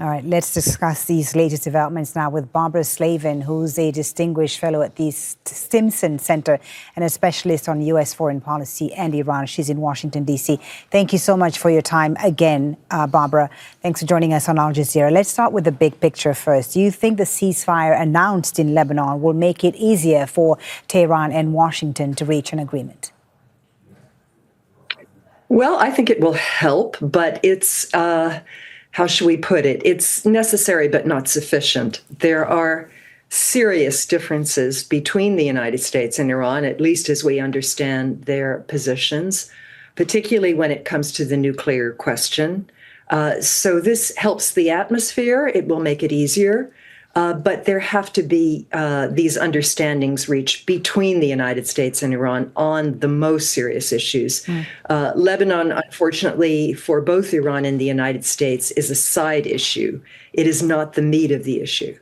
All right, let's discuss these latest developments now with Barbara Slavin, who's a distinguished fellow at the Stimson Center and a specialist on U.S. foreign policy and Iran. She's in Washington, D.C. Thank you so much for your time again, Barbara. Thanks for joining us on Al Jazeera. Let's start with the big picture first. Do you think the ceasefire announced in Lebanon will make it easier for Tehran and Washington to reach an agreement? Well, I think it will help, but it's... how should we put it? It's necessary but not sufficient. There are serious differences between the United States and Iran, at least as we understand their positions, particularly when it comes to the nuclear question. So this helps the atmosphere. It will make it easier. But there have to be these understandings reached between the United States and Iran on the most serious issues. Lebanon, unfortunately, for both Iran and the United States, is a side issue. It is not the meat of the issue.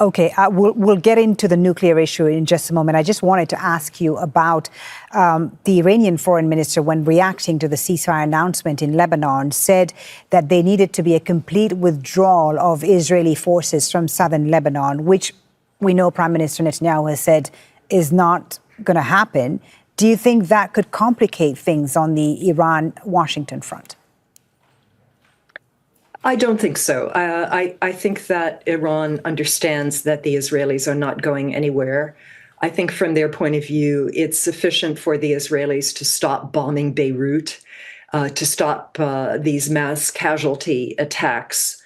Okay, we'll get into the nuclear issue in just a moment. I just wanted to ask you about the Iranian foreign minister, when reacting to the ceasefire announcement in Lebanon, said that there needed to be a complete withdrawal of Israeli forces from southern Lebanon, which we know Prime Minister Netanyahu has said is not going to happen. Do you think that could complicate things on the Iran-Washington front? I don't think so. I think that Iran understands that the Israelis are not going anywhere. I think from their point of view, it's sufficient for the Israelis to stop bombing Beirut, to stop these mass casualty attacks,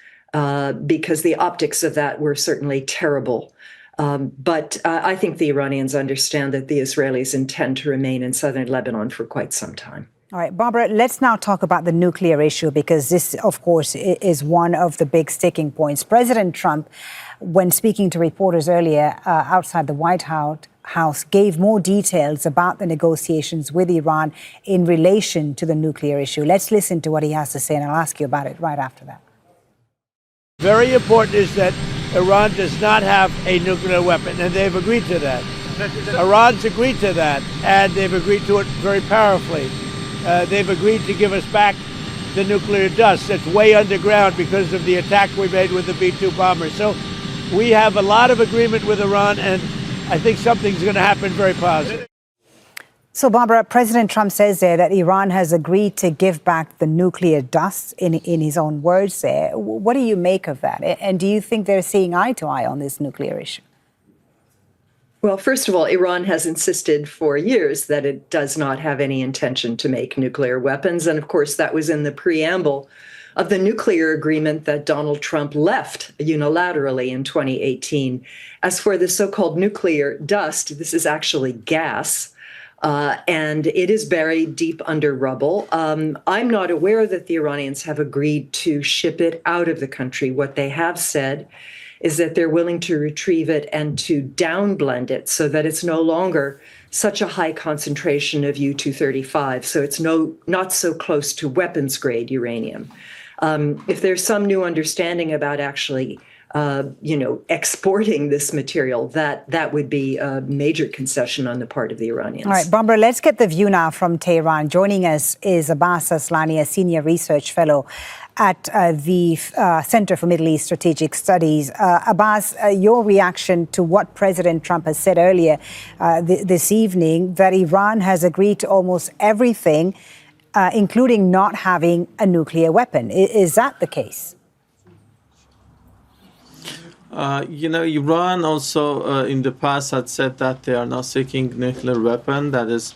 because the optics of that were certainly terrible. But I think the Iranians understand that the Israelis intend to remain in southern Lebanon for quite some time. All right, Barbara, let's now talk about the nuclear issue, because this, of course, is one of the big sticking points. President Trump, when speaking to reporters earlier outside the White House, gave more details about the negotiations with Iran in relation to the nuclear issue. Let's listen to what he has to say, and I'll ask you about it right after that. Very important is that Iran does not have a nuclear weapon, and they've agreed to that. Iran's agreed to that, and they've agreed to it very powerfully. They've agreed to give us back the nuclear dust that's way underground because of the attack we made with the B-2 bomber. So we have a lot of agreement with Iran, and I think something's going to happen very positive. So, Barbara, President Trump says there that Iran has agreed to give back the nuclear dust, in his own words there. What do you make of that? And do you think they're seeing eye to eye on this nuclear issue? Well, first of all, Iran has insisted for years that it does not have any intention to make nuclear weapons. And of course, that was in the preamble of the nuclear agreement that Donald Trump left unilaterally in 2018. As for the so-called nuclear dust, this is actually gas, and it is buried deep under rubble. I'm not aware that the Iranians have agreed to ship it out of the country. What they have said is that they're willing to retrieve it and to downblend it so that it's no longer such a high concentration of U-235, so it's not so close to weapons grade uranium. If there's some new understanding about actually, exporting this material, that would be a major concession on the part of the Iranians. All right, Barbara, let's get the view now from Tehran. Joining us is Abbas Aslani, a senior research fellow at the Center for Middle East Strategic Studies. Abbas, your reaction to what President Trump has said earlier this evening, that Iran has agreed to almost everything, including not having a nuclear weapon. Is that the case? Iran also in the past had said that they are not seeking nuclear weapon. That is,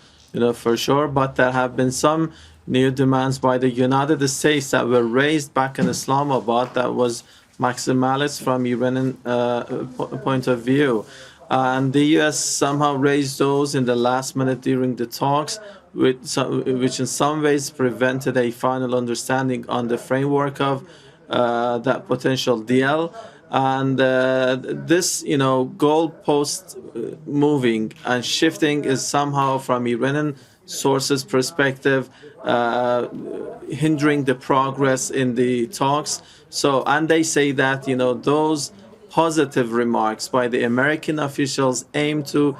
for sure. But there have been some new demands by the United States that were raised back in Islamabad that was maximalist from Iranian point of view. And the U.S. somehow raised those in the last minute during the talks, which in some ways prevented a final understanding on the framework of that potential deal. And this, goalpost moving and shifting is somehow, from Iranian sources' perspective, hindering the progress in the talks. So, and they say that, those positive remarks by the American officials aim to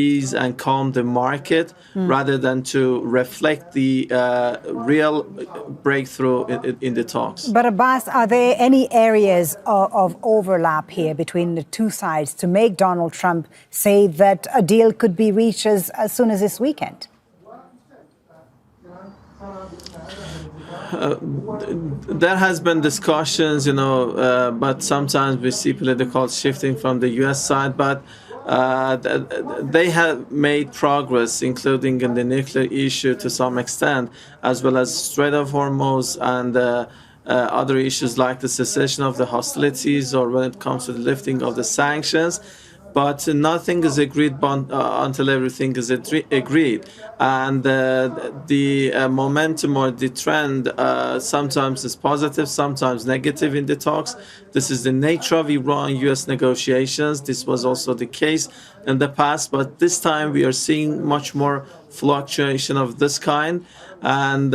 ease and calm the market rather than to reflect the real breakthrough in the talks. But Abbas, are there any areas of overlap here between the two sides to make Donald Trump say that a deal could be reached as soon as this weekend? There has been discussions, but sometimes we see political shifting from the U.S. side, but they have made progress, including in the nuclear issue to some extent, as well as Strait of Hormuz and other issues like the cessation of the hostilities or when it comes to the lifting of the sanctions. But nothing is agreed until everything is agreed. And the momentum or the trend sometimes is positive, sometimes negative in the talks. This is the nature of Iran-US negotiations. This was also the case in the past, but this time we are seeing much more fluctuation of this kind. And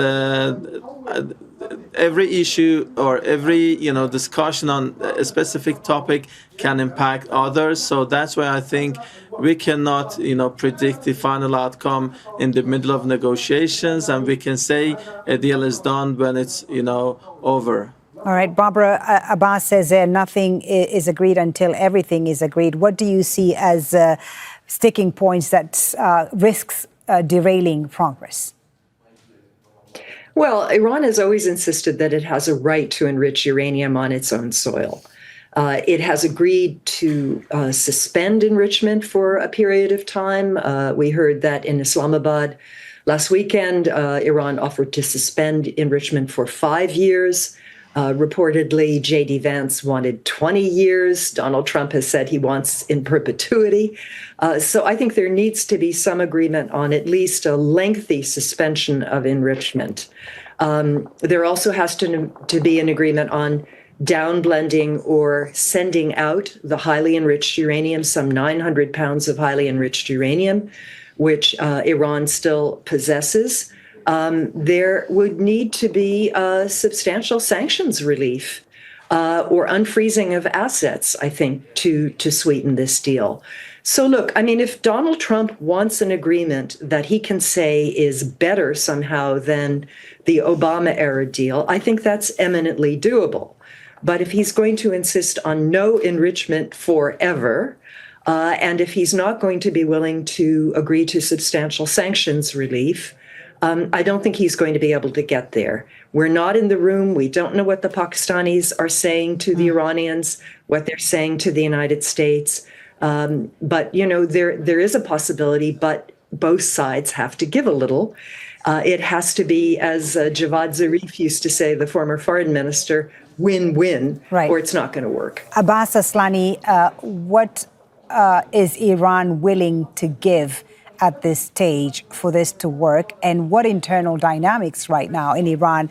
every issue or every discussion on a specific topic can impact others. So that's why I think we cannot predict the final outcome in the middle of negotiations, and we can say a deal is done when it's over. All right, Barbara, Abbas says nothing is agreed until everything is agreed. What do you see as sticking points that risks derailing progress? Well, Iran has always insisted that it has a right to enrich uranium on its own soil. It has agreed to suspend enrichment for a period of time. We heard that in Islamabad last weekend, Iran offered to suspend enrichment for 5 years. Reportedly, J.D. Vance wanted 20 years. Donald Trump has said he wants in perpetuity. So I think there needs to be some agreement on at least a lengthy suspension of enrichment. There also has to be an agreement on downblending or sending out the highly enriched uranium, some 900 pounds of highly enriched uranium, which Iran still possesses. There would need to be substantial sanctions relief or unfreezing of assets, I think, to sweeten this deal. So look, I mean, if Donald Trump wants an agreement that he can say is better somehow than the Obama-era deal, I think that's eminently doable. But if he's going to insist on no enrichment forever, and if he's not going to be willing to agree to substantial sanctions relief, I don't think he's going to be able to get there. We're not in the room. We don't know what the Pakistanis are saying to the Iranians, what they're saying to the United States. But, there is a possibility, but both sides have to give a little. It has to be, as Javad Zarif used to say, the former foreign minister, win-win, right, or it's not going to work. Abbas Aslani, what is Iran willing to give at this stage for this to work, and what internal dynamics right now in Iran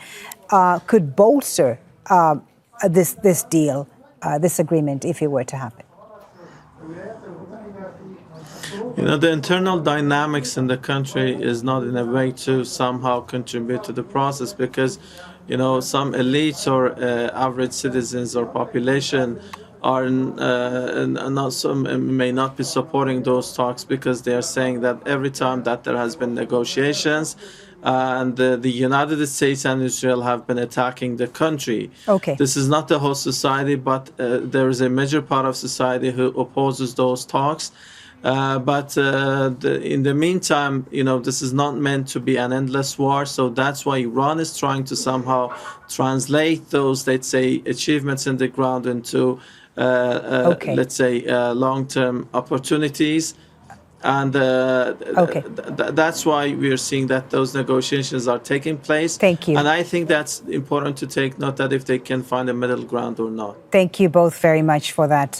could bolster this deal, this agreement, if it were to happen? The internal dynamics in the country is not in a way to somehow contribute to the process, because some elites or average citizens or population are may not be supporting those talks, because they are saying that every time that there has been negotiations, and the United States and Israel have been attacking the country. Okay. This is not the whole society, but there is a major part of society who opposes those talks. But in the meantime, this is not meant to be an endless war. So that's why Iran is trying to somehow translate those, let's say, achievements in the ground into, let's say, long-term opportunities. And that's why we are seeing that those negotiations are taking place. Thank you. And I think that's important to take note, that if they can find a middle ground or not. Thank you both very much for that.